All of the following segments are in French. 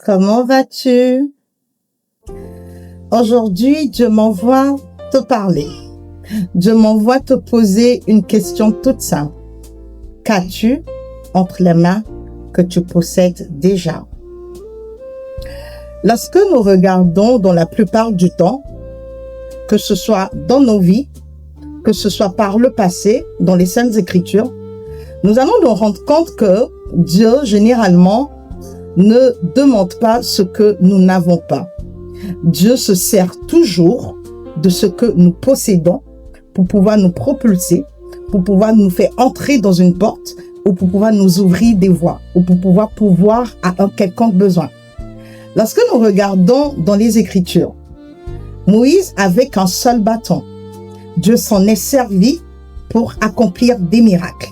Comment vas-tu? Aujourd'hui, Dieu m'envoie te parler. Dieu m'envoie te poser une question toute simple. Qu'as-tu entre les mains que tu possèdes déjà? Lorsque nous regardons dans la plupart du temps, que ce soit dans nos vies, que ce soit par le passé, dans les Saintes Écritures, nous allons nous rendre compte que Dieu, généralement, ne demande pas ce que nous n'avons pas. Dieu se sert toujours de ce que nous possédons pour pouvoir nous propulser, pour pouvoir nous faire entrer dans une porte ou pour pouvoir nous ouvrir des voies ou pour pouvoir pourvoir à un quelconque besoin. Lorsque nous regardons dans les Écritures, Moïse avait qu'un seul bâton. Dieu s'en est servi pour accomplir des miracles.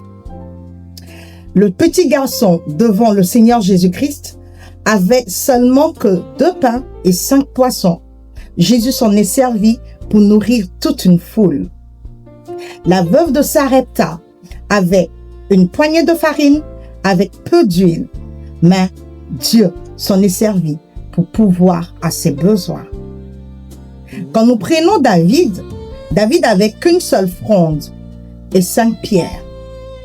Le petit garçon devant le Seigneur Jésus-Christ avait seulement que 2 pains et 5 poissons. Jésus s'en est servi pour nourrir toute une foule. La veuve de Sarepta avait une poignée de farine avec peu d'huile, mais Dieu s'en est servi pour pourvoir à ses besoins. Quand nous prenons David avait qu'une seule fronde et 5 pierres.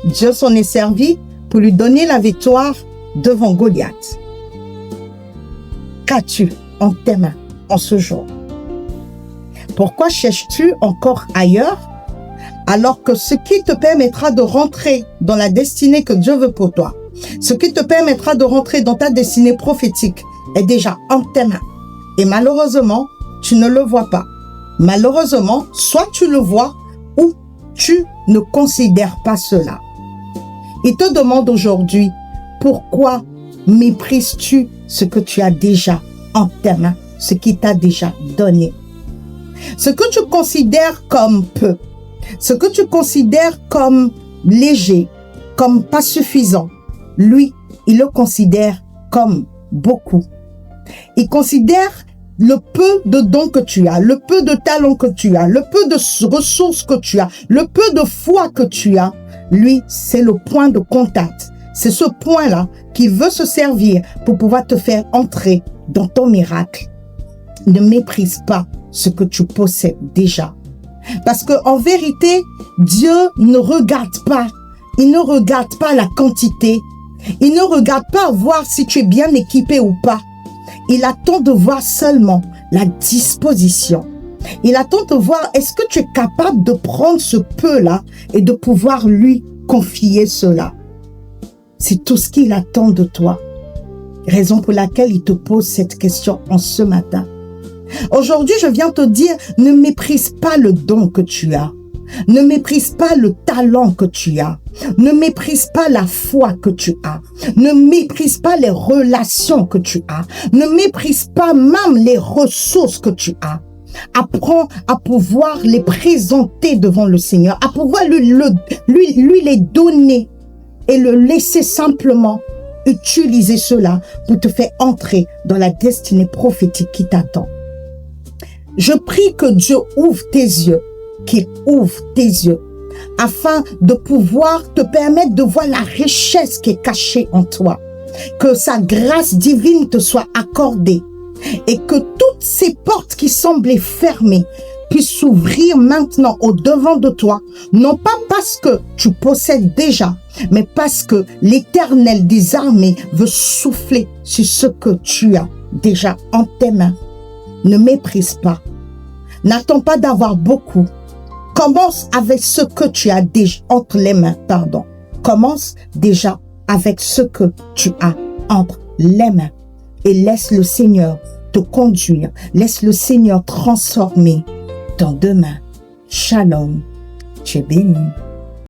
Dieu s'en est servi pour lui donner la victoire devant Goliath. Qu'as-tu en tes mains en ce jour? Pourquoi cherches-tu encore ailleurs alors que ce qui te permettra de rentrer dans la destinée que Dieu veut pour toi, ce qui te permettra de rentrer dans ta destinée prophétique est déjà en tes mains? Et malheureusement, tu ne le vois pas. Malheureusement, soit tu le vois ou tu ne considères pas cela. Il te demande aujourd'hui, pourquoi méprises-tu ce que tu as déjà en tes mains, ce qui t'a déjà donné? Ce que tu considères comme peu, ce que tu considères comme léger, comme pas suffisant, lui, il le considère comme beaucoup. Il considère le peu de dons que tu as, le peu de talents que tu as, le peu de ressources que tu as, le peu de foi que tu as. Lui, c'est le point de contact. C'est ce point-là qui veut se servir pour pouvoir te faire entrer dans ton miracle. Ne méprise pas ce que tu possèdes déjà. Parce que en vérité, Dieu ne regarde pas. Il ne regarde pas la quantité. Il ne regarde pas voir si tu es bien équipé ou pas. Il attend de voir seulement la disposition. Il attend de voir est-ce que tu es capable de prendre ce peu-là et de pouvoir lui confier cela. C'est tout ce qu'il attend de toi. Raison pour laquelle il te pose cette question en ce matin. Aujourd'hui, je viens te dire, ne méprise pas le don que tu as. Ne méprise pas le talent que tu as. Ne méprise pas la foi que tu as. Ne méprise pas les relations que tu as. Ne méprise pas même les ressources que tu as. Apprends à pouvoir les présenter devant le Seigneur, à pouvoir lui les donner et le laisser simplement utiliser cela pour te faire entrer dans la destinée prophétique qui t'attend. Je prie que Dieu ouvre tes yeux, qu'il ouvre tes yeux, afin de pouvoir te permettre de voir la richesse qui est cachée en toi, que sa grâce divine te soit accordée et que toutes ces portes qui semblaient fermées puissent s'ouvrir maintenant au devant de toi, non pas parce que tu possèdes déjà, mais parce que l'Éternel des armées veut souffler sur ce que tu as déjà en tes mains. Ne méprise pas. N'attends pas d'avoir beaucoup. Commence avec ce que tu as déjà entre les mains, Commence déjà avec ce que tu as entre les mains. Et laisse le Seigneur te conduire. Laisse le Seigneur transformer ton demain. Shalom. Tu es béni.